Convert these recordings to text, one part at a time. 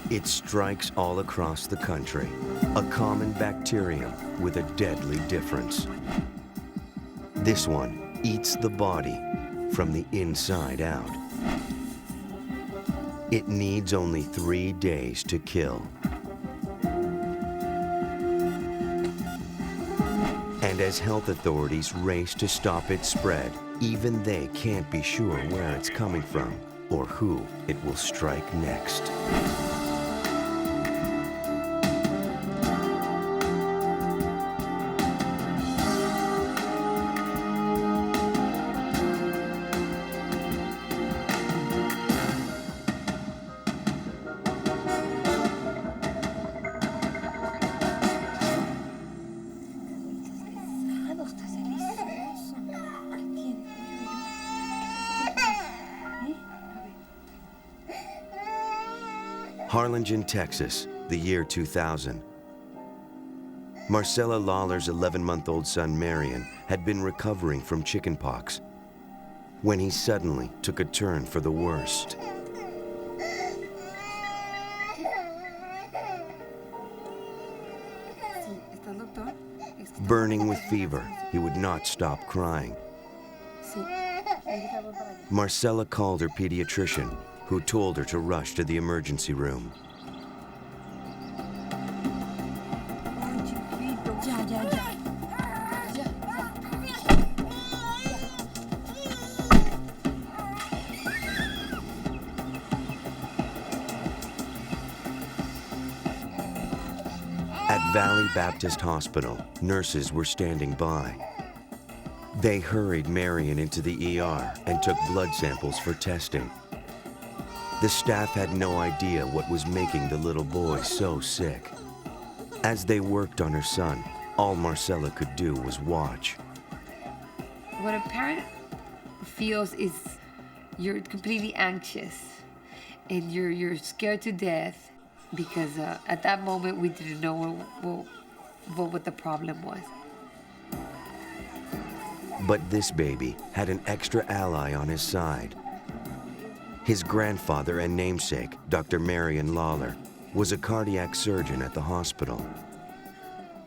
It strikes all across the country, a common bacterium with a deadly difference. This one eats the body from the inside out. It needs only 3 days to kill. And as health authorities race to stop its spread, even they can't be sure where it's coming from or who it will strike next. Harlingen, Texas, the year 2000. Marcela Lawler's 11-month-old son, Marion, had been recovering from chickenpox when he suddenly took a turn for the worst. Burning with fever, he would not stop crying. Marcela called her pediatrician, who told her to rush to the emergency room. At Valley Baptist Hospital, nurses were standing by. They hurried Marion into the ER and took blood samples for testing. The staff had no idea what was making the little boy so sick. As they worked on her son, all Marcela could do was watch. What a parent feels is you're completely anxious and you're scared to death because at that moment we didn't know what the problem was. But this baby had an extra ally on his side. His grandfather and namesake, Dr. Marion Lawler, was a cardiac surgeon at the hospital.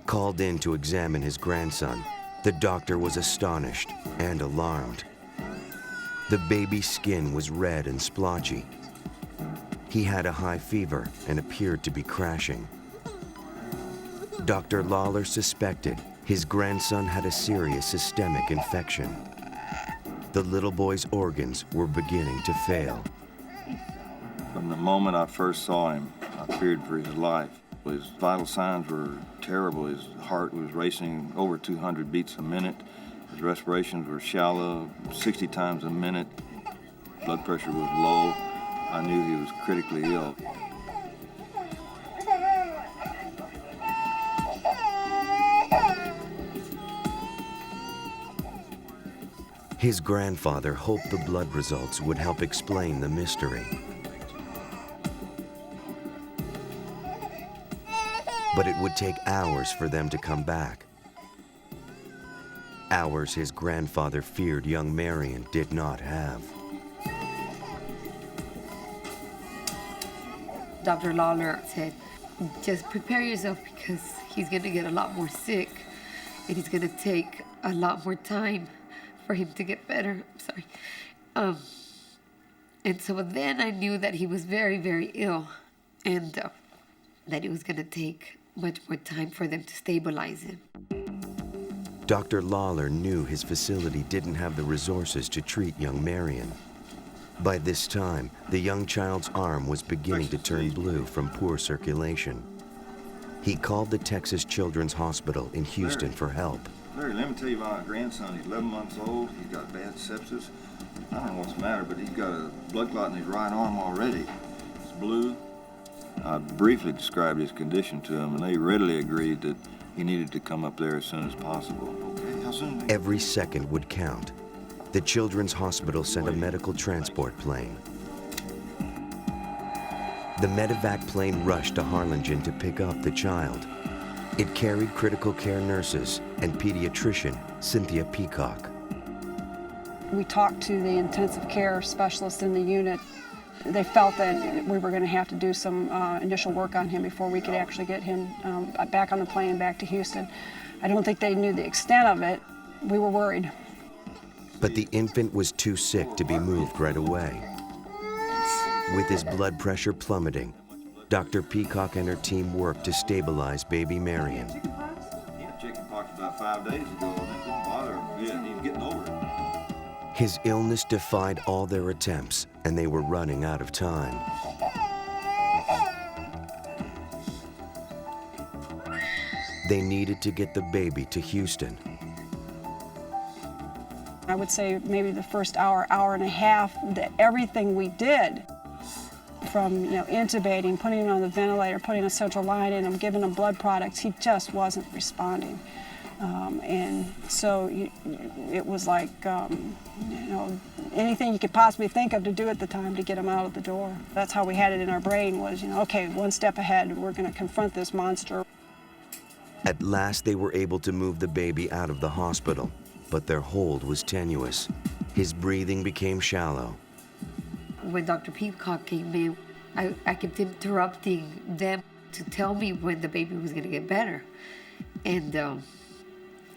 Called in to examine his grandson, the doctor was astonished and alarmed. The baby's skin was red and splotchy. He had a high fever and appeared to be crashing. Dr. Lawler suspected his grandson had a serious systemic infection. The little boy's organs were beginning to fail. From the moment I first saw him, I feared for his life. His vital signs were terrible. His heart was racing over 200 beats a minute. His respirations were shallow, 60 times a minute. Blood pressure was low. I knew he was critically ill. His grandfather hoped the blood results would help explain the mystery. But it would take hours for them to come back. Hours his grandfather feared young Marion did not have. Dr. Lawler said, just prepare yourself because he's going to get a lot more sick and it's going to take a lot more time for him to get better. I'm sorry. And so then I knew that he was very, very ill and that it was going to take much more time for them to stabilize him. Dr. Lawler knew his facility didn't have the resources to treat young Marion. By this time, the young child's arm was beginning to turn blue from poor circulation. He called the Texas Children's Hospital in Houston for help. Larry, let me tell you about my grandson. He's 11 months old. He's got bad sepsis. I don't know what's the matter, but he's got a blood clot in his right arm already. It's blue. I briefly described his condition to them, and they readily agreed that he needed to come up there as soon as possible. Okay, how soon? Every second would count. The Children's Hospital sent a medical transport plane. The medevac plane rushed to Harlingen to pick up the child. It carried critical care nurses and pediatrician Cynthia Peacock. We talked to the intensive care specialist in the unit, They felt that we were going to have to do some initial work on him before we could actually get him back on the plane and back to Houston. I don't think they knew the extent of it. We were worried. But the infant was too sick to be moved right away. With his blood pressure plummeting, Dr. Peacock and her team worked to stabilize baby Marion. He had chicken pox about 5 days ago, and it didn't bother him. Yeah, he was getting over it. His illness defied all their attempts, and they were running out of time. They needed to get the baby to Houston. I would say maybe the first hour, hour and a half, everything we did, from intubating, putting him on the ventilator, putting a central line in him, giving him blood products, he just wasn't responding. And so it was like, anything you could possibly think of to do at the time to get him out of the door. That's how we had it in our brain was, okay, one step ahead, we're going to confront this monster. At last, they were able to move the baby out of the hospital, but their hold was tenuous. His breathing became shallow. When Dr. Peacock came in, I kept interrupting them to tell me when the baby was going to get better. And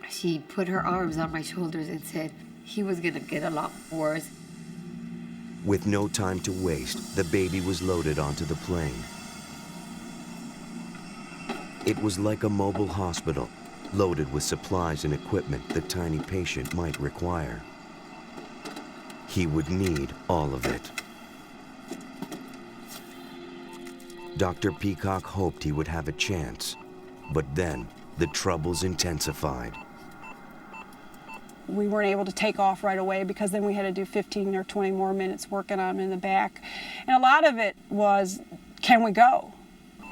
she put her arms on my shoulders and said he was going to get a lot worse. With no time to waste, the baby was loaded onto the plane. It was like a mobile hospital, loaded with supplies and equipment the tiny patient might require. He would need all of it. Dr. Peacock hoped he would have a chance, but then the troubles intensified. We weren't able to take off right away because then we had to do 15 or 20 more minutes working on him in the back. And a lot of it was, can we go?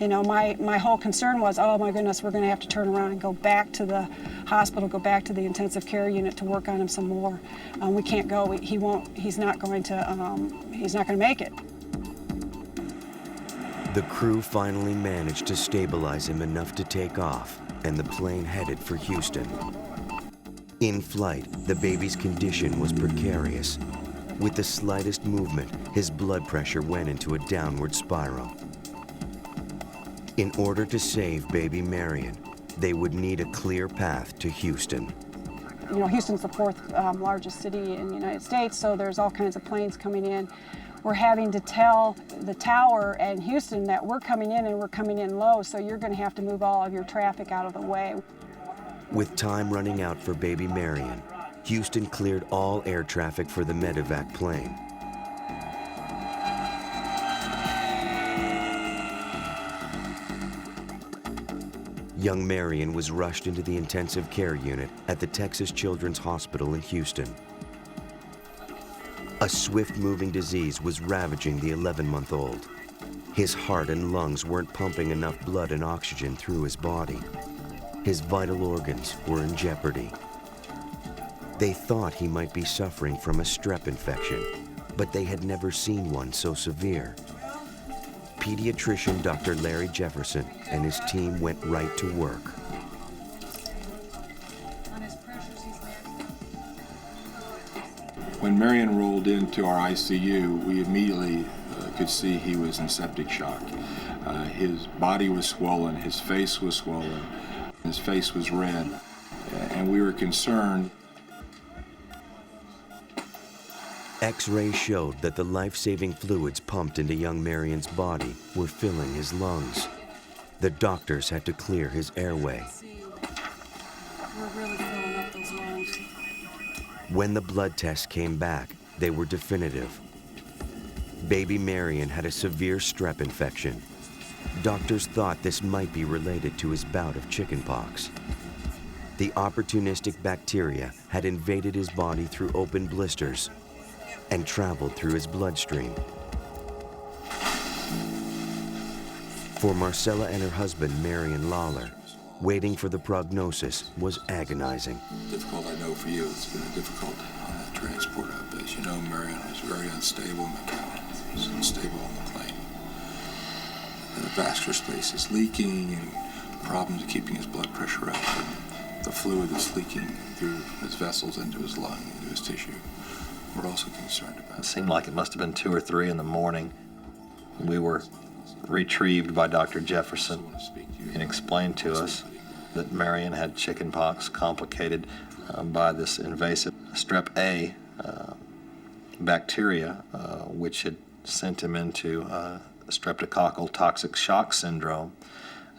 My whole concern was, oh my goodness, we're going to have to turn around and go back to the hospital, go back to the intensive care unit to work on him some more. We can't go. He's not going to make it. The crew finally managed to stabilize him enough to take off, and the plane headed for Houston. In flight, the baby's condition was precarious. With the slightest movement, his blood pressure went into a downward spiral. In order to save baby Marion, they would need a clear path to Houston. Houston's the fourth largest city in the United States, so there's all kinds of planes coming in. We're having to tell the tower and Houston that we're coming in and we're coming in low, so you're going to have to move all of your traffic out of the way. With time running out for baby Marion, Houston cleared all air traffic for the medevac plane. Young Marion was rushed into the intensive care unit at the Texas Children's Hospital in Houston. A swift-moving disease was ravaging the 11-month-old. His heart and lungs weren't pumping enough blood and oxygen through his body. His vital organs were in jeopardy. They thought he might be suffering from a strep infection, but they had never seen one so severe. Pediatrician Dr. Larry Jefferson and his team went right to work. When Marion rolled into our ICU, we immediately could see he was in septic shock. His body was swollen, his face was swollen, his face was red, and we were concerned. X-rays showed that the life-saving fluids pumped into young Marion's body were filling his lungs. The doctors had to clear his airway. We're really filling up those lungs. When the blood tests came back, they were definitive. Baby Marion had a severe strep infection. Doctors thought this might be related to his bout of chickenpox. The opportunistic bacteria had invaded his body through open blisters and traveled through his bloodstream. For Marcela and her husband, Marion Lawler, waiting for the prognosis was agonizing. Difficult, I know, for you. It's been difficult transport up. As you know, Marion was very unstable mentally. He was unstable on the plane. And the vascular space is leaking and problems keeping his blood pressure up. And the fluid is leaking through his vessels into his lung, into his tissue. we're also concerned about. It seemed like it must have been 2 or 3 in the morning. We were retrieved by Dr. Jefferson and explained to us that Marion had chickenpox complicated by this invasive strep A bacteria, which had sent him into streptococcal toxic shock syndrome.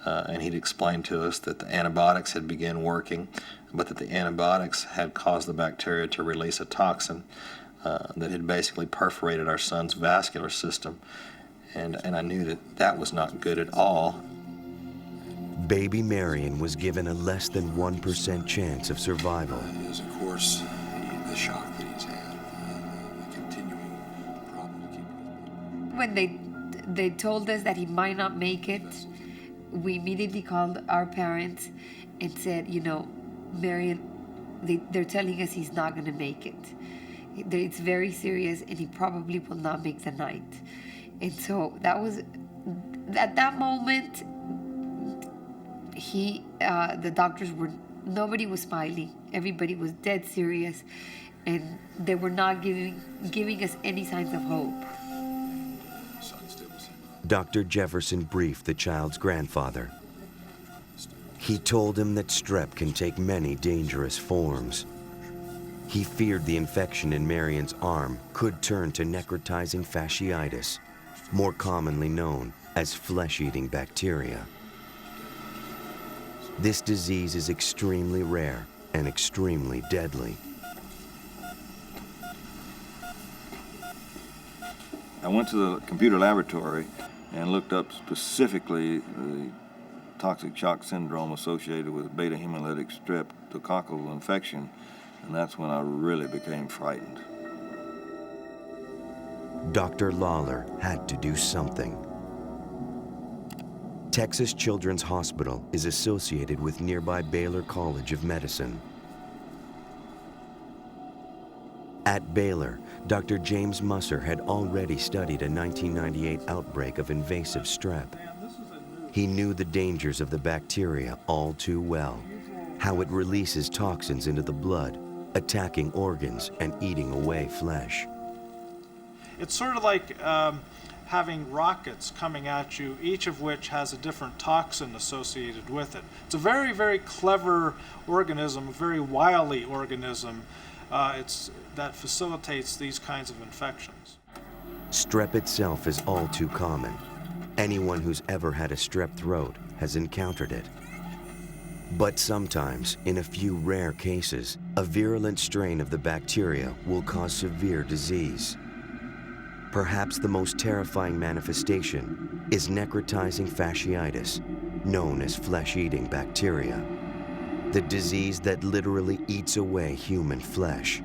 And he'd explained to us that the antibiotics had begun working, but that the antibiotics had caused the bacteria to release a toxin that had basically perforated our son's vascular system. And I knew that that was not good at all. Baby Marion was given a less than 1% chance of survival. Is, of course, the shock that he's had, the continuing problem keeping his blood. When they told us that he might not make it, we immediately called our parents and said, you know, Marion, they're telling us he's not going to make it. It's very serious and he probably will not make the night. And so that was, at that moment, the doctors were, nobody was smiling. Everybody was dead serious, and they were not giving us any signs of hope. Dr. Jefferson briefed the child's grandfather. He told him that strep can take many dangerous forms. He feared the infection in Marion's arm could turn to necrotizing fasciitis, more commonly known as flesh-eating bacteria. This disease is extremely rare and extremely deadly. I went to the computer laboratory and looked up specifically the toxic shock syndrome associated with beta hemolytic streptococcal infection, and that's when I really became frightened. Dr. Lawler had to do something. Texas Children's Hospital is associated with nearby Baylor College of Medicine. At Baylor, Dr. James Musser had already studied a 1998 outbreak of invasive strep. He knew the dangers of the bacteria all too well, how it releases toxins into the blood, attacking organs and eating away flesh. It's sort of like having rockets coming at you, each of which has a different toxin associated with it. It's a very, very clever organism, a very wily organism. That facilitates these kinds of infections. Strep itself is all too common. Anyone who's ever had a strep throat has encountered it. But sometimes, in a few rare cases, a virulent strain of the bacteria will cause severe disease. Perhaps the most terrifying manifestation is necrotizing fasciitis, known as flesh-eating bacteria, the disease that literally eats away human flesh.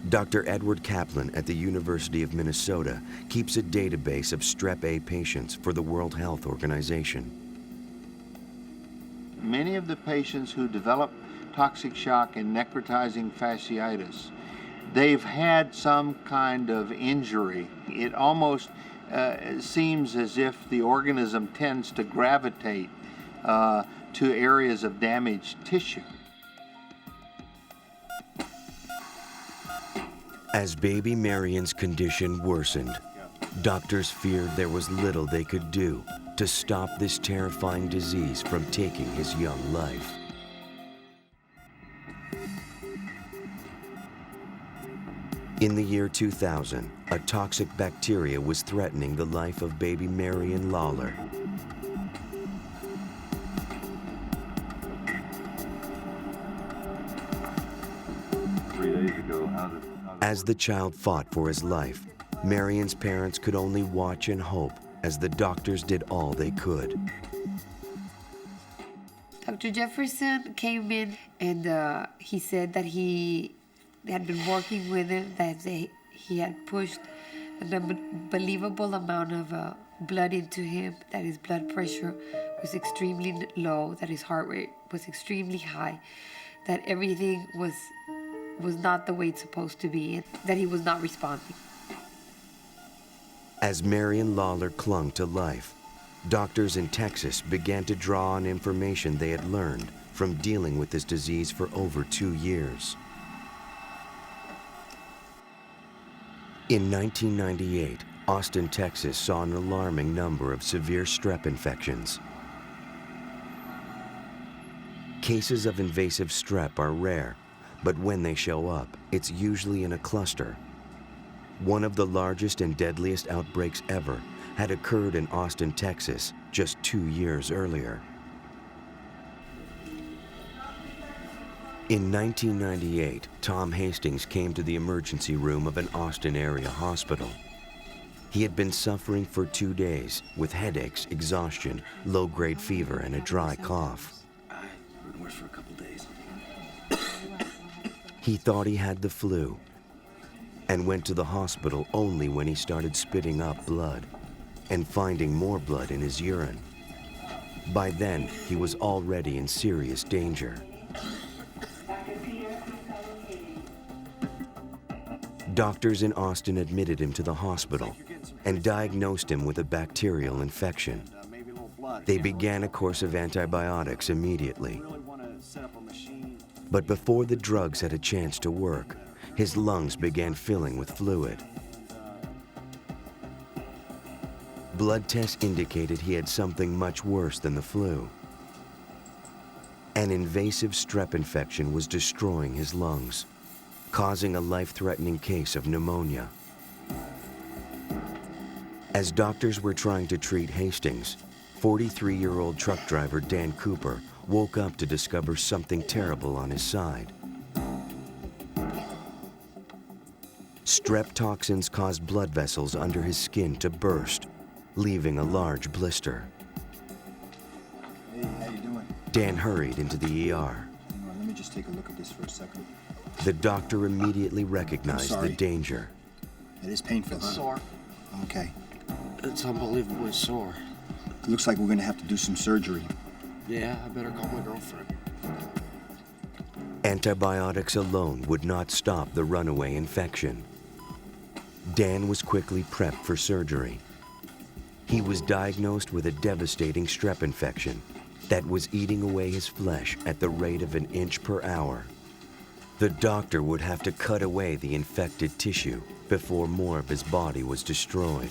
Dr. Edward Kaplan at the University of Minnesota keeps a database of strep A patients for the World Health Organization. Many of the patients who develop toxic shock and necrotizing fasciitis, they've had some kind of injury. It almost seems as if the organism tends to gravitate to areas of damaged tissue. As baby Marion's condition worsened, doctors feared there was little they could do to stop this terrifying disease from taking his young life. In the year 2000, a toxic bacteria was threatening the life of baby Marion Lawler. As the child fought for his life, Marion's parents could only watch and hope as the doctors did all they could. Dr. Jefferson came in and he said that he had been working with him, that he had pushed an unbelievable amount of blood into him, that his blood pressure was extremely low, that his heart rate was extremely high, that everything was not the way it's supposed to be, and that he was not responding. As Marion Lawler clung to life, doctors in Texas began to draw on information they had learned from dealing with this disease for over 2 years. In 1998, Austin, Texas saw an alarming number of severe strep infections. Cases of invasive strep are rare, but when they show up, it's usually in a cluster. One of the largest and deadliest outbreaks ever had occurred in Austin, Texas, just 2 years earlier. In 1998, Tom Hastings came to the emergency room of an Austin area hospital. He had been suffering for 2 days with headaches, exhaustion, low-grade fever, and a dry cough. I've been worse for a couple days. He thought he had the flu and went to the hospital only when he started spitting up blood and finding more blood in his urine. By then, he was already in serious danger. Doctors in Austin admitted him to the hospital and diagnosed him with a bacterial infection. They began a course of antibiotics immediately. But before the drugs had a chance to work, his lungs began filling with fluid. Blood tests indicated he had something much worse than the flu. An invasive strep infection was destroying his lungs, causing a life-threatening case of pneumonia. As doctors were trying to treat Hastings, 43-year-old truck driver Dan Cooper woke up to discover something terrible on his side. Strep toxins caused blood vessels under his skin to burst, leaving a large blister. Hey, how you doing? Dan hurried into the ER. Hang on, let me just take a look at this for a second. The doctor immediately recognized the danger. It is painful, huh? It's sore. Okay. It's unbelievably sore. It looks like we're gonna have to do some surgery. Yeah, I better call my girlfriend. Antibiotics alone would not stop the runaway infection. Dan was quickly prepped for surgery. He was diagnosed with a devastating strep infection that was eating away his flesh at the rate of 1 inch per hour. The doctor would have to cut away the infected tissue before more of his body was destroyed.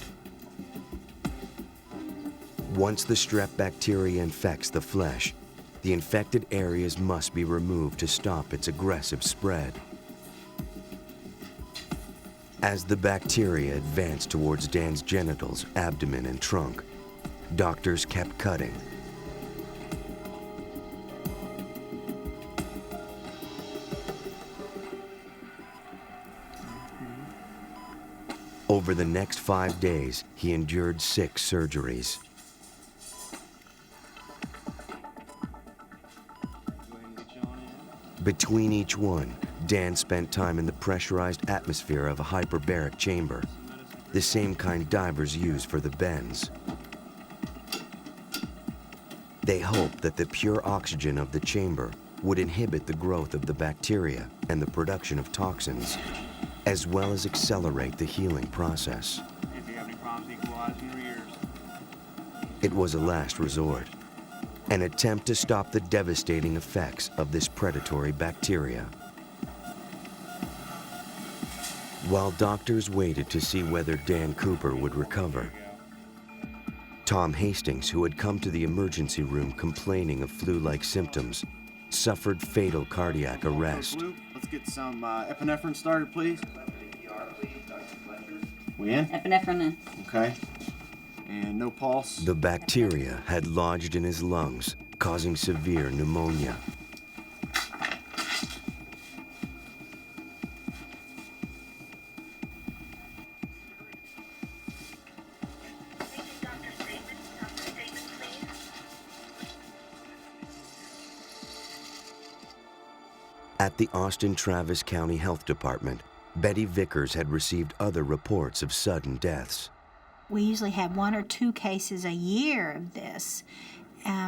Once the strep bacteria infects the flesh, the infected areas must be removed to stop its aggressive spread. As the bacteria advanced towards Dan's genitals, abdomen, and trunk, doctors kept cutting. Over the next 5 days, he endured 6 surgeries. Between each one, Dan spent time in the pressurized atmosphere of a hyperbaric chamber, the same kind divers use for the bends. They hoped that the pure oxygen of the chamber would inhibit the growth of the bacteria and the production of toxins, as well as accelerate the healing process. If you have any problems, equalize in your ears. It was a last resort, an attempt to stop the devastating effects of this predatory bacteria. While doctors waited to see whether Dan Cooper would recover, Tom Hastings, who had come to the emergency room complaining of flu-like symptoms, suffered fatal cardiac arrest. Let's get some epinephrine started, please. We in? Epinephrine in. Okay. And no pulse. The bacteria had lodged in his lungs, causing severe pneumonia. At the Austin Travis County Health Department, Betty Vickers had received other reports of sudden deaths. We usually have 1 or 2 cases a year of this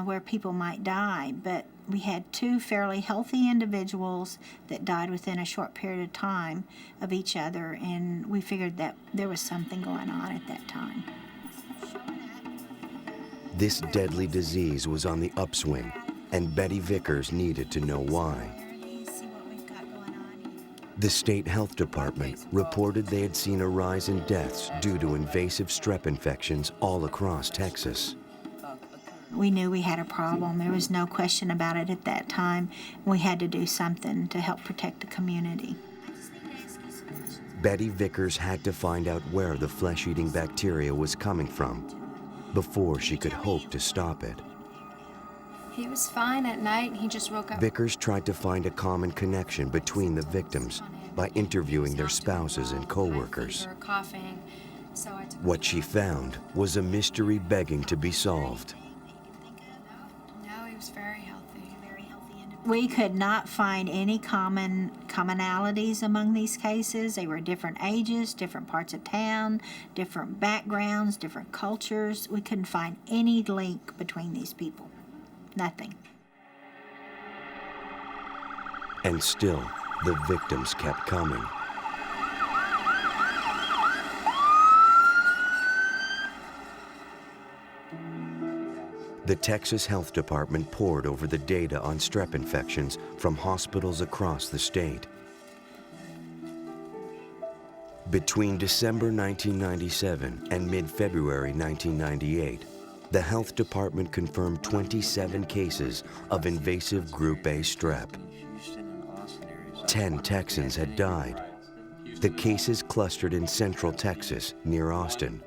where people might die, but we had 2 fairly healthy individuals that died within a short period of time of each other, and we figured that there was something going on at that time. This deadly disease was on the upswing, and Betty Vickers needed to know why. The state health department reported they had seen a rise in deaths due to invasive strep infections all across Texas. We knew we had a problem. There was no question about it at that time. We had to do something to help protect the community. Betty Vickers had to find out where the flesh-eating bacteria was coming from before she could hope to stop it. He was fine at night. He just woke up. Vickers tried to find a common connection between the victims by interviewing their spouses and co-workers. Coughing. So I took What she found was a mystery begging to be solved. No, he was very healthy. We could not find any commonalities among these cases. They were different ages, different parts of town, different backgrounds, different cultures. We couldn't find any link between these people. Nothing. And still, the victims kept coming. The Texas Health Department pored over the data on strep infections from hospitals across the state. Between December 1997 and mid-February 1998, the health department confirmed 27 cases of invasive Group A strep. 10 Texans had died. The cases clustered in central Texas near Austin.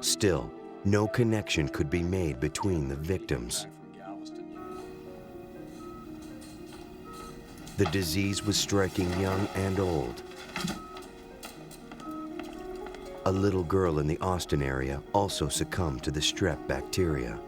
Still, no connection could be made between the victims. The disease was striking young and old. A little girl in the Austin area also succumbed to the strep bacteria.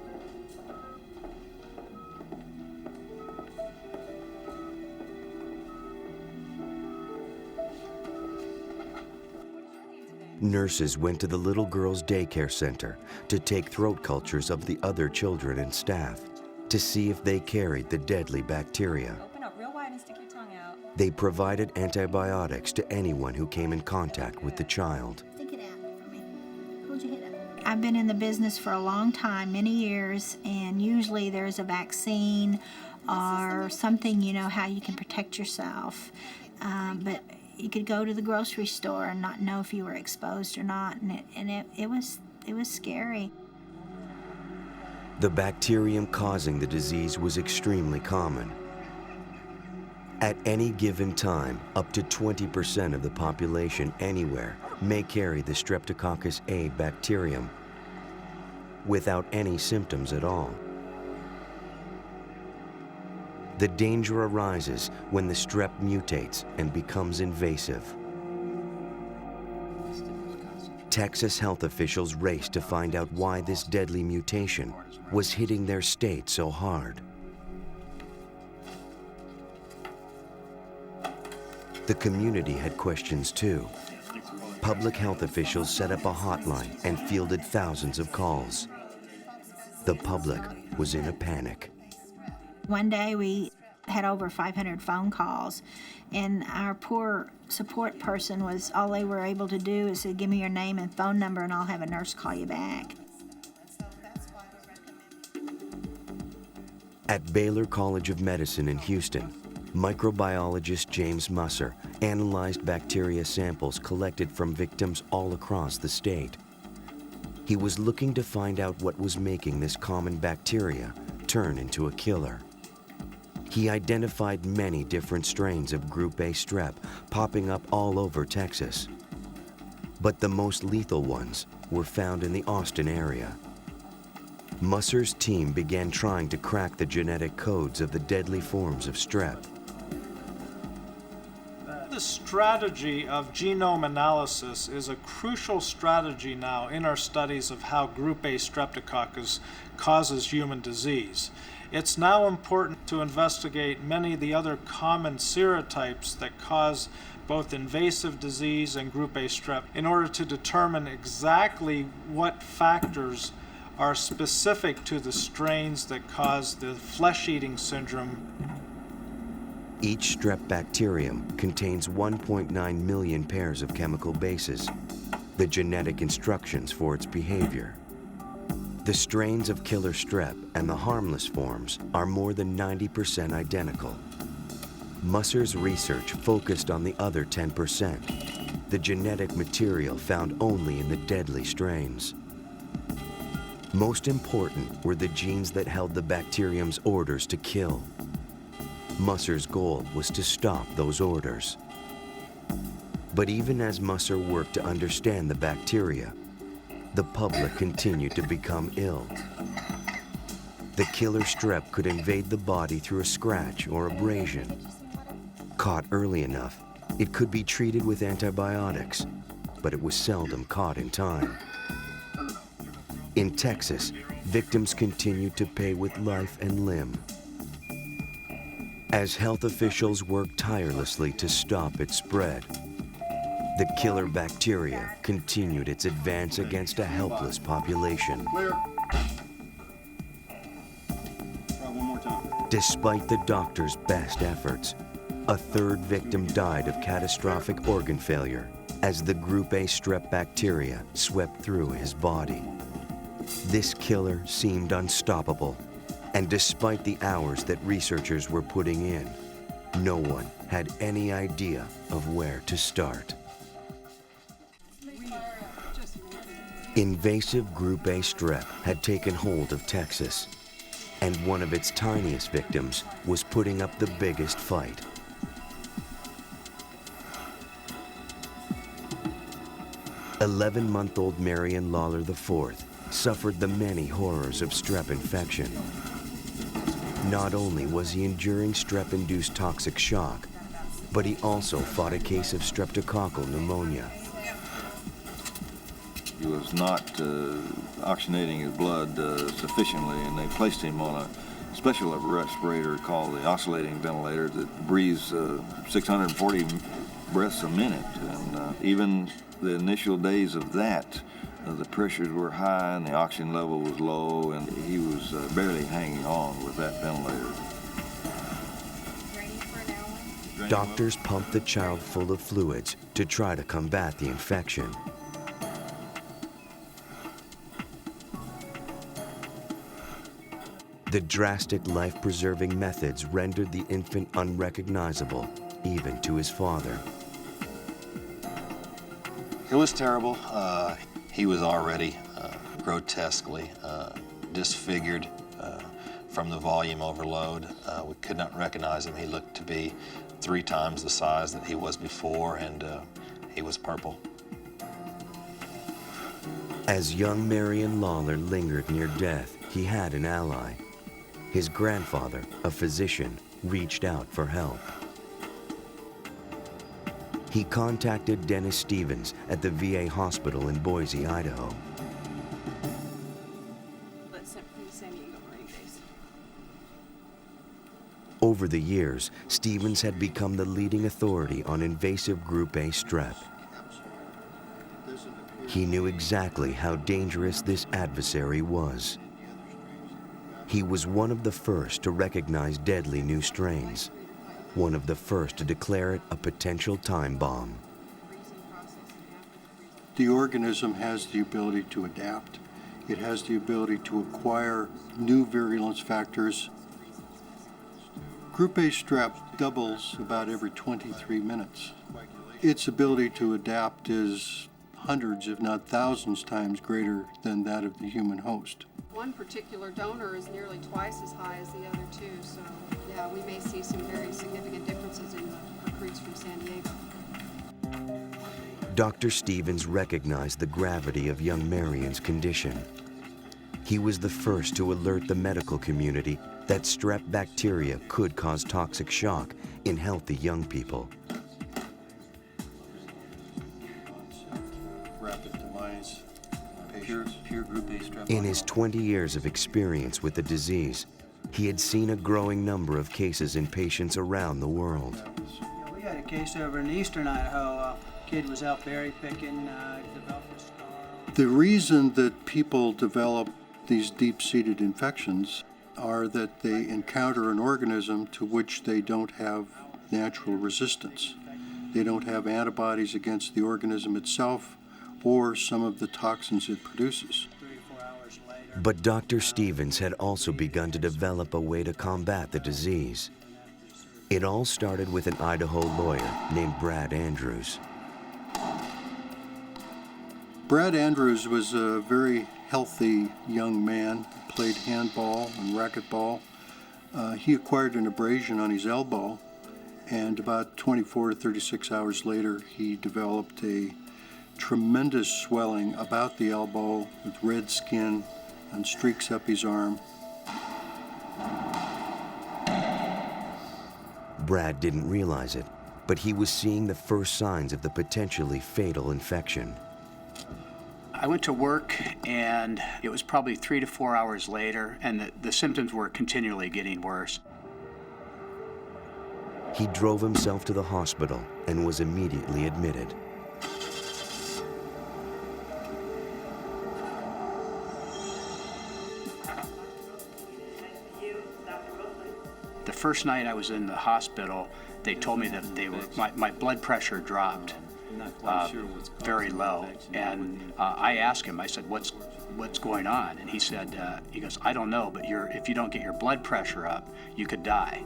Nurses went to the little girl's daycare center to take throat cultures of the other children and staff to see if they carried the deadly bacteria. Open up real wide and stick your tongue out. They provided antibiotics to anyone who came in contact with the child. Stick it out for me. Hold your head up. I've been in the business for a long time, many years, and usually there's a vaccine or something, you know, how you can protect yourself. But you could go to the grocery store and not know if you were exposed or not, and it was scary. The bacterium causing the disease was extremely common. At any given time, up to 20% of the population anywhere may carry the Streptococcus A bacterium without any symptoms at all. The danger arises when the strep mutates and becomes invasive. Texas health officials raced to find out why this deadly mutation was hitting their state so hard. The community had questions too. Public health officials set up a hotline and fielded thousands of calls. The public was in a panic. One day we had over 500 phone calls, and our poor support person was, all they were able to do is say, give me your name and phone number and I'll have a nurse call you back. At Baylor College of Medicine in Houston, microbiologist James Musser analyzed bacteria samples collected from victims all across the state. He was looking to find out what was making this common bacteria turn into a killer. He identified many different strains of Group A strep popping up all over Texas. But the most lethal ones were found in the Austin area. Musser's team began trying to crack the genetic codes of the deadly forms of strep. The strategy of genome analysis is a crucial strategy now in our studies of how Group A streptococcus causes human disease. It's now important to investigate many of the other common serotypes that cause both invasive disease and Group A strep in order to determine exactly what factors are specific to the strains that cause the flesh-eating syndrome. Each strep bacterium contains 1.9 million pairs of chemical bases, the genetic instructions for its behavior. The strains of killer strep and the harmless forms are more than 90% identical. Musser's research focused on the other 10%, the genetic material found only in the deadly strains. Most important were the genes that held the bacterium's orders to kill. Musser's goal was to stop those orders. But even as Musser worked to understand the bacteria, the public continued to become ill. The killer strep could invade the body through a scratch or abrasion. Caught early enough, it could be treated with antibiotics, but it was seldom caught in time. In Texas, victims continued to pay with life and limb. As health officials worked tirelessly to stop its spread, the killer bacteria continued its advance against a helpless population. Clear. Try one more time. Despite the doctor's best efforts, a third victim died of catastrophic organ failure as the Group A strep bacteria swept through his body. This killer seemed unstoppable, and despite the hours that researchers were putting in, no one had any idea of where to start. Invasive Group A strep had taken hold of Texas, and one of its tiniest victims was putting up the biggest fight. "11-month-old Marion Lawler IV suffered the many horrors of strep infection. Not only was he enduring strep-induced toxic shock, but he also fought a case of streptococcal pneumonia. He was not oxygenating his blood sufficiently, and they placed him on a special respirator called the oscillating ventilator that breathes 640 breaths a minute. And even the initial days of that, the pressures were high and the oxygen level was low, and he was barely hanging on with that ventilator. Doctors pumped the child full of fluids to try to combat the infection. The drastic life-preserving methods rendered the infant unrecognizable, even to his father. It was terrible. He was already grotesquely disfigured from the volume overload. We could not recognize him. He looked to be 3 times the size that he was before, and he was purple. As young Marion Lawler lingered near death, he had an ally. His grandfather, a physician, reached out for help. He contacted Dennis Stevens at the VA hospital in Boise, Idaho. Over the years, Stevens had become the leading authority on invasive Group A strep. He knew exactly how dangerous this adversary was. He was one of the first to recognize deadly new strains, one of the first to declare it a potential time bomb. The organism has the ability to adapt. It has the ability to acquire new virulence factors. Group A strep doubles about every 23 minutes. Its ability to adapt is hundreds, if not thousands times greater than that of the human host. One particular donor is nearly twice as high as the other two, so yeah, we may see some very significant differences in the recruits from San Diego. Dr. Stevens recognized the gravity of young Marion's condition. He was the first to alert the medical community that strep bacteria could cause toxic shock in healthy young people. In his 20 years of experience with the disease, he had seen a growing number of cases in patients around the world. We had a case over in eastern Idaho. A kid was out berry picking, developed a scar. The reason that people develop these deep-seated infections are that they encounter an organism to which they don't have natural resistance. They don't have antibodies against the organism itself or some of the toxins it produces. 3 or 4 hours later, But Dr. Stevens had also begun to develop a way to combat the disease. It all started with an Idaho lawyer named Brad Andrews. Brad Andrews was a very healthy young man, played handball and racquetball. He acquired an abrasion on his elbow, and about 24 to 36 hours later, he developed a tremendous swelling about the elbow with red skin and streaks up his arm. Brad didn't realize it, but he was seeing the first signs of the potentially fatal infection. I went to work, and it was probably 3 to 4 hours later, and the symptoms were continually getting worse. He drove himself to the hospital and was immediately admitted. The first night I was in the hospital, they told me that my blood pressure dropped very low, and I asked him, I said, what's going on? And he said, he goes, I don't know, but if you don't get your blood pressure up, you could die.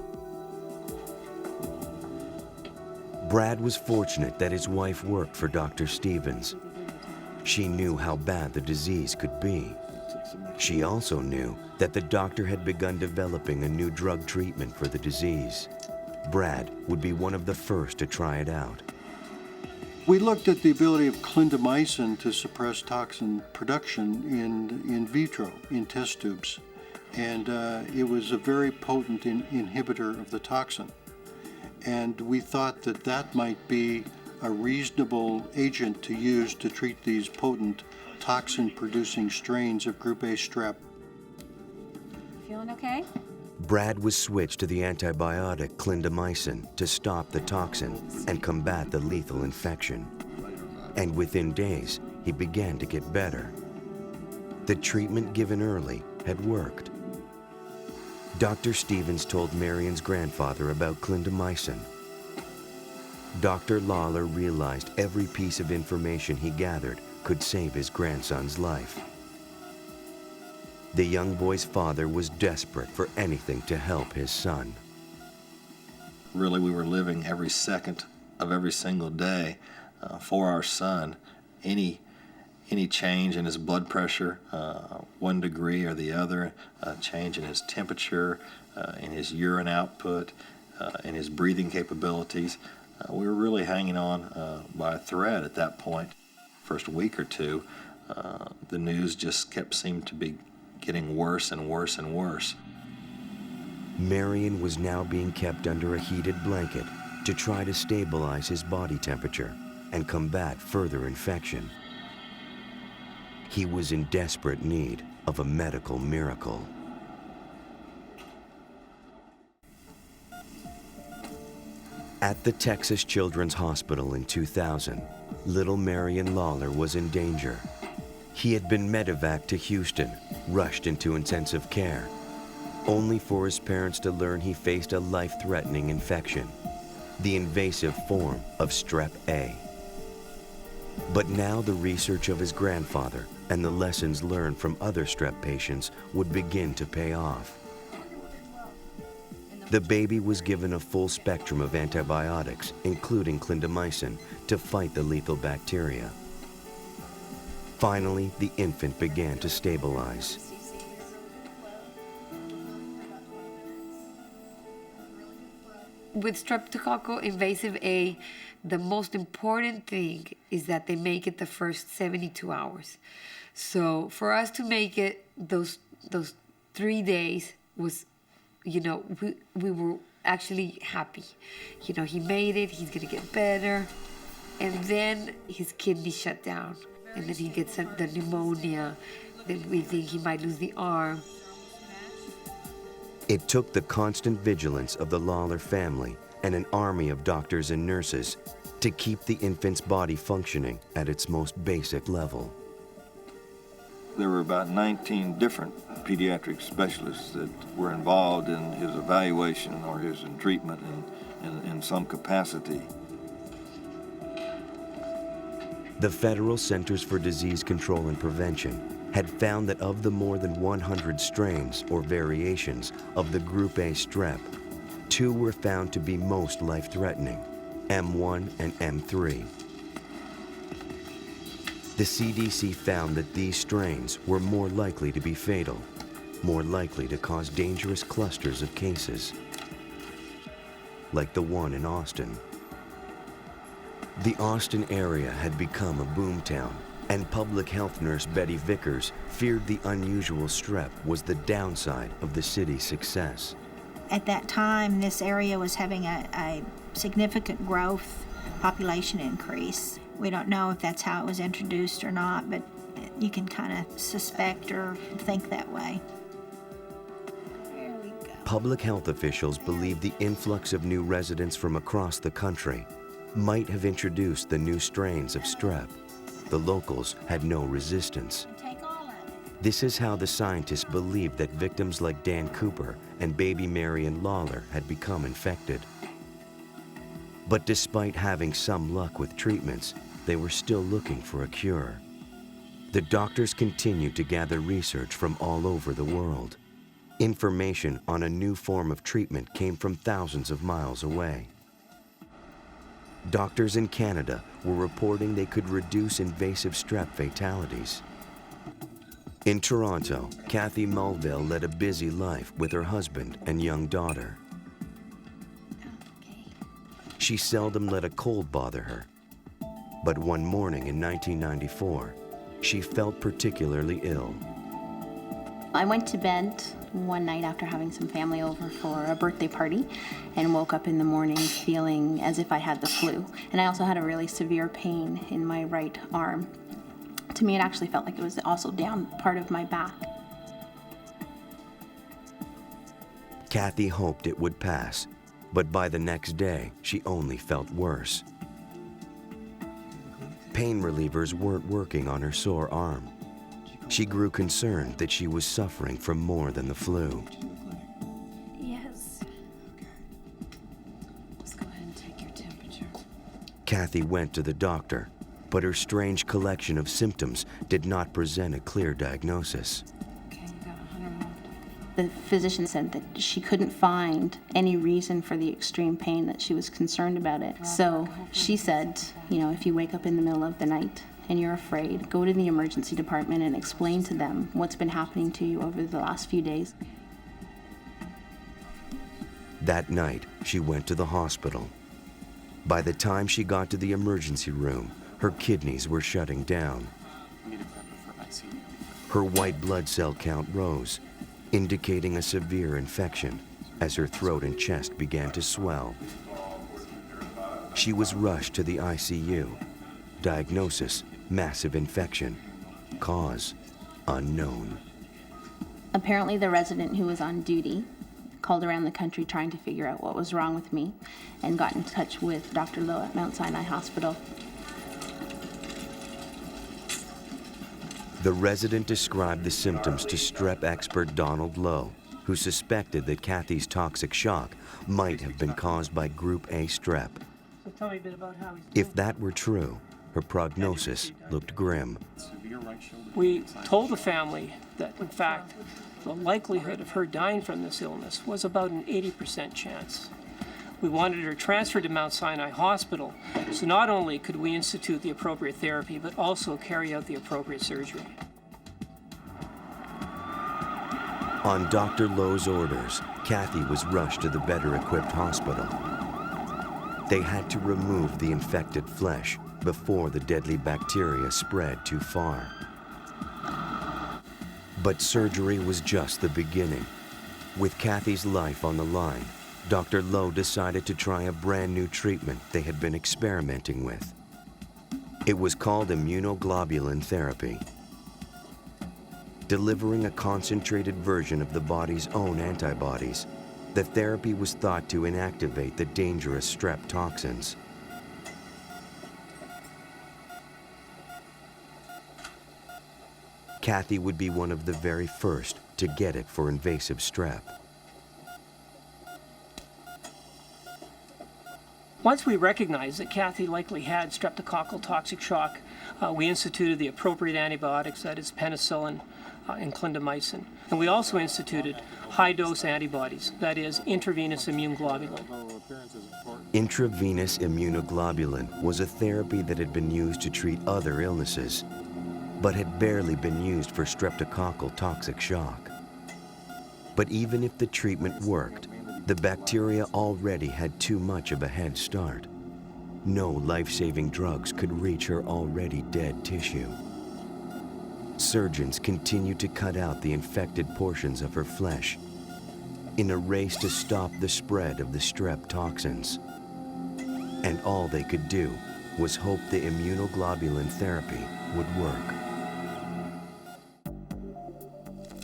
Brad was fortunate that his wife worked for Dr. Stevens. She knew how bad the disease could be. She also knew that the doctor had begun developing a new drug treatment for the disease. Brad would be one of the first to try it out. We looked at the ability of clindamycin to suppress toxin production in vitro, in test tubes, and it was a very potent inhibitor of the toxin. And we thought that that might be a reasonable agent to use to treat these potent toxin-producing strains of Group A strep. Feeling okay? Brad was switched to the antibiotic clindamycin to stop the toxin and combat the lethal infection. And within days, he began to get better. The treatment given early had worked. Dr. Stevens told Marion's grandfather about clindamycin. Dr. Lawler realized every piece of information he gathered could save his grandson's life. The young boy's father was desperate for anything to help his son. Really, we were living every second of every single day for our son. Any change in his blood pressure, 1 degree or the other, change in his temperature, in his urine output, in his breathing capabilities, we were really hanging on by a thread at that point. First week or two, the news just seemed to be getting worse and worse and worse. Marion was now being kept under a heated blanket to try to stabilize his body temperature and combat further infection. He was in desperate need of a medical miracle. At the Texas Children's Hospital in 2000, little Marion Lawler was in danger. He had been medevaced to Houston, rushed into intensive care, only for his parents to learn he faced a life-threatening infection, the invasive form of Strep A. But now the research of his grandfather and the lessons learned from other strep patients would begin to pay off. The baby was given a full spectrum of antibiotics, including clindamycin, to fight the lethal bacteria. Finally, the infant began to stabilize. With streptococcal invasive A, the most important thing is that they make it the first 72 hours. So for us to make it those 3 days was, we were actually happy. He made it, he's gonna get better. And then his kidney shut down. And then he gets the pneumonia. Then we think he might lose the arm. It took the constant vigilance of the Lawler family and an army of doctors and nurses to keep the infant's body functioning at its most basic level. There were about 19 different pediatric specialists that were involved in his evaluation or his treatment in some capacity. The Federal Centers for Disease Control and Prevention had found that of the more than 100 strains or variations of the Group A strep, 2 were found to be most life-threatening, M1 and M3. The CDC found that these strains were more likely to be fatal, more likely to cause dangerous clusters of cases, like the one in Austin. The Austin area had become a boomtown, and public health nurse Betty Vickers feared the unusual strep was the downside of the city's success. At that time, this area was having a significant growth, population increase. We don't know if that's how it was introduced or not, but you can kind of suspect or think that way. Public health officials believe the influx of new residents from across the country might have introduced the new strains of strep. The locals had no resistance. This is how the scientists believed that victims like Dan Cooper and baby Marion Lawler had become infected. But despite having some luck with treatments, they were still looking for a cure. The doctors continued to gather research from all over the world. Information on a new form of treatment came from thousands of miles away. Doctors in Canada were reporting they could reduce invasive strep fatalities. In Toronto, Kathy Mulville led a busy life with her husband and young daughter. She seldom let a cold bother her. But one morning in 1994, she felt particularly ill. I went to bed one night after having some family over for a birthday party and woke up in the morning feeling as if I had the flu. And I also had a really severe pain in my right arm. To me, it actually felt like it was also down part of my back. Kathy hoped it would pass, but by the next day, she only felt worse. Pain relievers weren't working on her sore arm. She grew concerned that she was suffering from more than the flu. Yes. Let's go ahead and take your temperature. Kathy went to the doctor, but her strange collection of symptoms did not present a clear diagnosis. The physician said that she couldn't find any reason for the extreme pain, that she was concerned about it. So she said, you know, if you wake up in the middle of the night and you're afraid, go to the emergency department and explain to them what's been happening to you over the last few days. That night, she went to the hospital. By the time she got to the emergency room, her kidneys were shutting down. Her white blood cell count rose, indicating a severe infection as her throat and chest began to swell. She was rushed to the ICU. Diagnosis: massive infection. Cause: unknown. Apparently the resident who was on duty called around the country trying to figure out what was wrong with me and got in touch with Dr. Lowe at Mount Sinai Hospital. The resident described the symptoms to strep expert Donald Lowe, who suspected that Kathy's toxic shock might have been caused by Group A strep. So tell me a bit about how he's doing. If that were true, her prognosis looked grim. We told the family that, in fact, the likelihood of her dying from this illness was about an 80% chance. We wanted her transferred to Mount Sinai Hospital, so not only could we institute the appropriate therapy, but also carry out the appropriate surgery. On Dr. Lowe's orders, Kathy was rushed to the better-equipped hospital. They had to remove the infected flesh before the deadly bacteria spread too far. But surgery was just the beginning. With Kathy's life on the line, Dr. Lowe decided to try a brand new treatment they had been experimenting with. It was called immunoglobulin therapy. Delivering a concentrated version of the body's own antibodies, the therapy was thought to inactivate the dangerous strep toxins. Kathy would be one of the very first to get it for invasive strep. Once we recognized that Kathy likely had streptococcal toxic shock, we instituted the appropriate antibiotics, that is penicillin and clindamycin. And we also instituted high-dose antibodies, that is intravenous immune globulin. Intravenous immunoglobulin was a therapy that had been used to treat other illnesses, but had barely been used for streptococcal toxic shock. But even if the treatment worked, the bacteria already had too much of a head start. No life-saving drugs could reach her already dead tissue. Surgeons continued to cut out the infected portions of her flesh in a race to stop the spread of the strep toxins. And all they could do was hope the immunoglobulin therapy would work.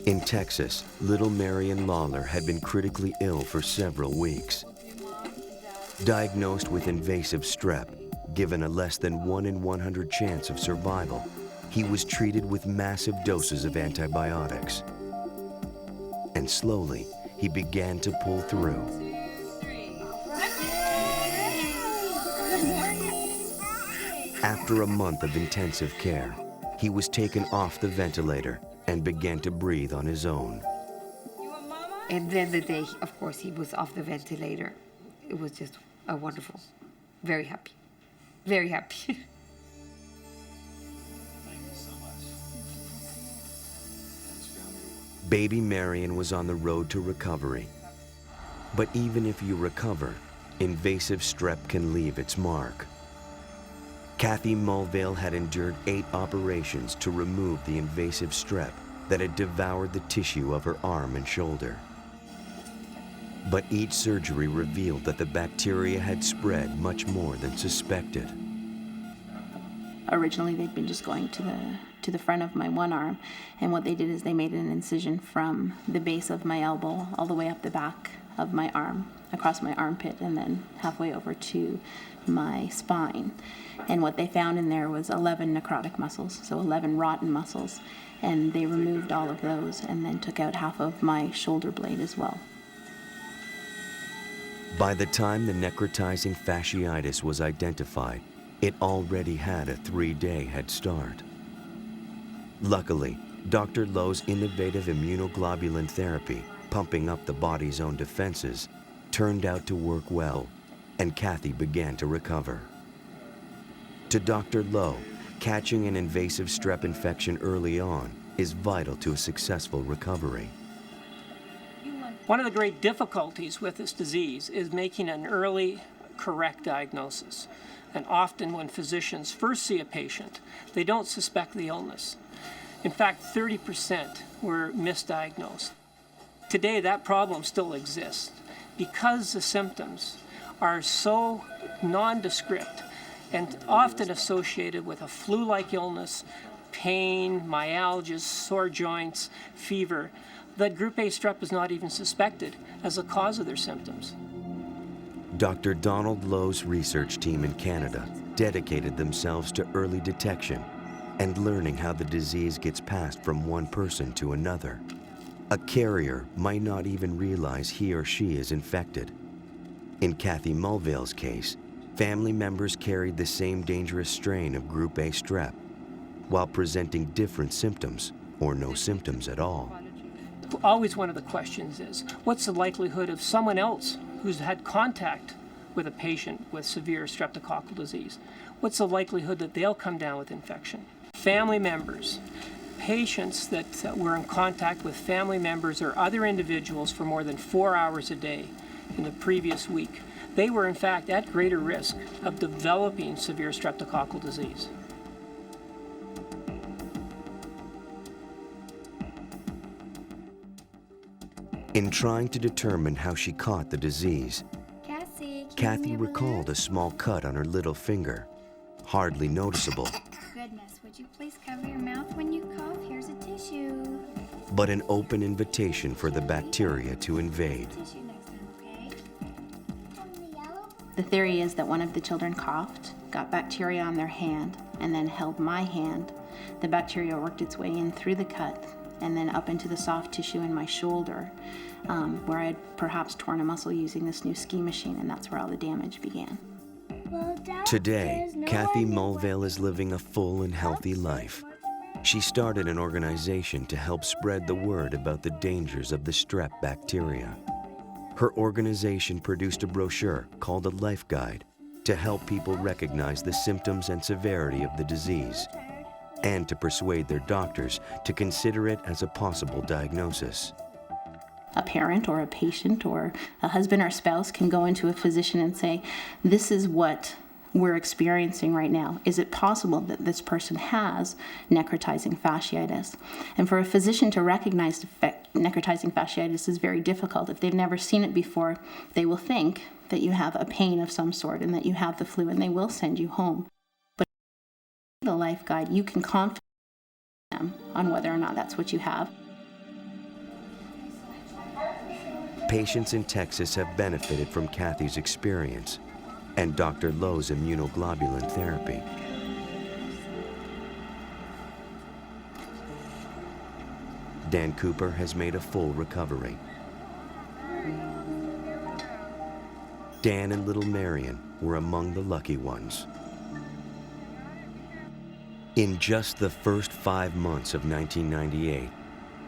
In Texas, little Marion Lawler had been critically ill for several weeks. Diagnosed with invasive strep, given a less than 1 in 100 chance of survival, he was treated with massive doses of antibiotics. And slowly, he began to pull through. After a month of intensive care, he was taken off the ventilator and began to breathe on his own. And then the day, of course, he was off the ventilator, it was just a wonderful, very happy, very happy. Baby Marion was on the road to recovery. But even if you recover, invasive strep can leave its mark. Kathy Mulvale had endured 8 operations to remove the invasive strep that had devoured the tissue of her arm and shoulder. But each surgery revealed that the bacteria had spread much more than suspected. Originally, they'd been just going to the front of my one arm, and what they did is they made an incision from the base of my elbow all the way up the back of my arm, across my armpit, and then halfway over to my spine. And what they found in there was 11 necrotic muscles, so 11 rotten muscles, and they removed all of those and then took out half of my shoulder blade as well. By the time the necrotizing fasciitis was identified, it already had a 3-day head start. Luckily, Dr. Lowe's innovative immunoglobulin therapy, pumping up the body's own defenses, turned out to work well, and Kathy began to recover. To Dr. Lowe, catching an invasive strep infection early on is vital to a successful recovery. One of the great difficulties with this disease is making an early, correct diagnosis. And often when physicians first see a patient, they don't suspect the illness. In fact, 30% were misdiagnosed. Today, that problem still exists because the symptoms are so nondescript and often associated with a flu-like illness, pain, myalgias, sore joints, fever, that group A strep is not even suspected as a cause of their symptoms. Dr. Donald Lowe's research team in Canada dedicated themselves to early detection and learning how the disease gets passed from one person to another. A carrier might not even realize he or she is infected. In Kathy Mulvale's case, family members carried the same dangerous strain of group A strep, while presenting different symptoms or no symptoms at all. Always one of the questions is, what's the likelihood of someone else who's had contact with a patient with severe streptococcal disease? What's the likelihood that they'll come down with infection? Family members, patients that were in contact with family members or other individuals for more than 4 hours a day in the previous week, they were in fact at greater risk of developing severe streptococcal disease. In trying to determine how she caught the disease, Kathy recalled a small cut on her little finger, hardly noticeable, Goodness, would you please cover your mouth when you cough? Here's a tissue. but an open invitation for the bacteria to invade. The theory is that one of the children coughed, got bacteria on their hand, and then held my hand. The bacteria worked its way in through the cut and then up into the soft tissue in my shoulder, where I had perhaps torn a muscle using this new ski machine, and that's where all the damage began. Today, Kathy Mulvale is living a full and healthy life. She started an organization to help spread the word about the dangers of the strep bacteria. Her organization produced a brochure called a Life Guide to help people recognize the symptoms and severity of the disease, and to persuade their doctors to consider it as a possible diagnosis. A parent or a patient or a husband or spouse can go into a physician and say, this is what we're experiencing right now. Is it possible that this person has necrotizing fasciitis? And for a physician to recognize necrotizing fasciitis is very difficult. If they've never seen it before, they will think that you have a pain of some sort and that you have the flu, and they will send you home. But the Life Guide, you can confidently them on whether or not that's what you have. Patients in Texas have benefited from Kathy's experience and Dr. Lowe's immunoglobulin therapy. Dan Cooper has made a full recovery. Dan and little Marion were among the lucky ones. In just the first 5 months of 1998,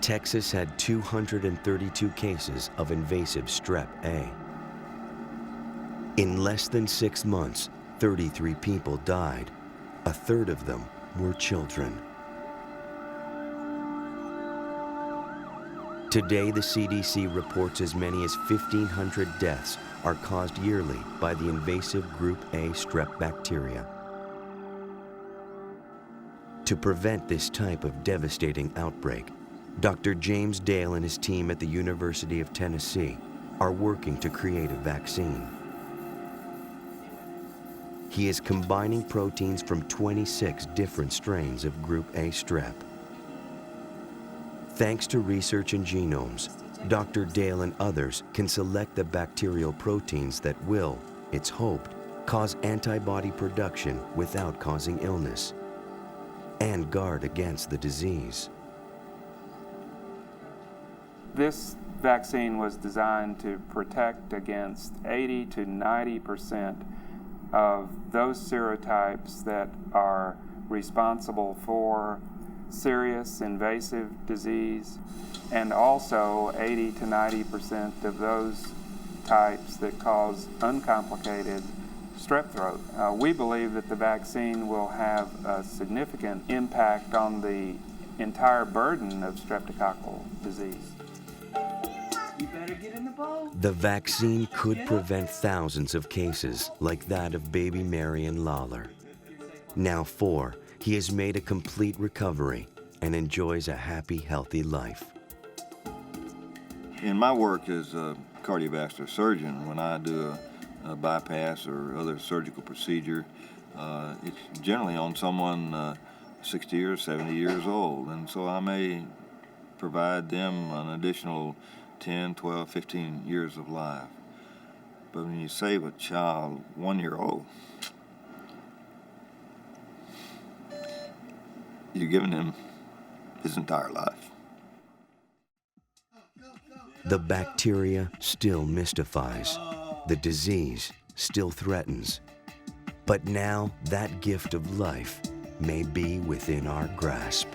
Texas had 232 cases of invasive strep A. In less than 6 months, 33 people died. A third of them were children. Today, the CDC reports as many as 1,500 deaths are caused yearly by the invasive Group A strep bacteria. To prevent this type of devastating outbreak, Dr. James Dale and his team at the University of Tennessee are working to create a vaccine. He is combining proteins from 26 different strains of Group A strep. Thanks to research in genomes, Dr. Dale and others can select the bacterial proteins that will, it's hoped, cause antibody production without causing illness and guard against the disease. This vaccine was designed to protect against 80 to 90% of those serotypes that are responsible for serious invasive disease, and also 80 to 90% of those types that cause uncomplicated strep throat. We believe that the vaccine will have a significant impact on the entire burden of streptococcal disease. You better get in the boat. The vaccine could prevent thousands of cases like that of baby Marion Lawler. Now 4, he has made a complete recovery and enjoys a happy, healthy life. In my work as a cardiovascular surgeon, when I do a bypass or other surgical procedure, it's generally on someone 60 or 70 years old, and so I may provide them an additional 10, 12, 15 years of life. But when you save a child 1 year old, you're giving him his entire life. The bacteria still mystifies. The disease still threatens. But now that gift of life may be within our grasp.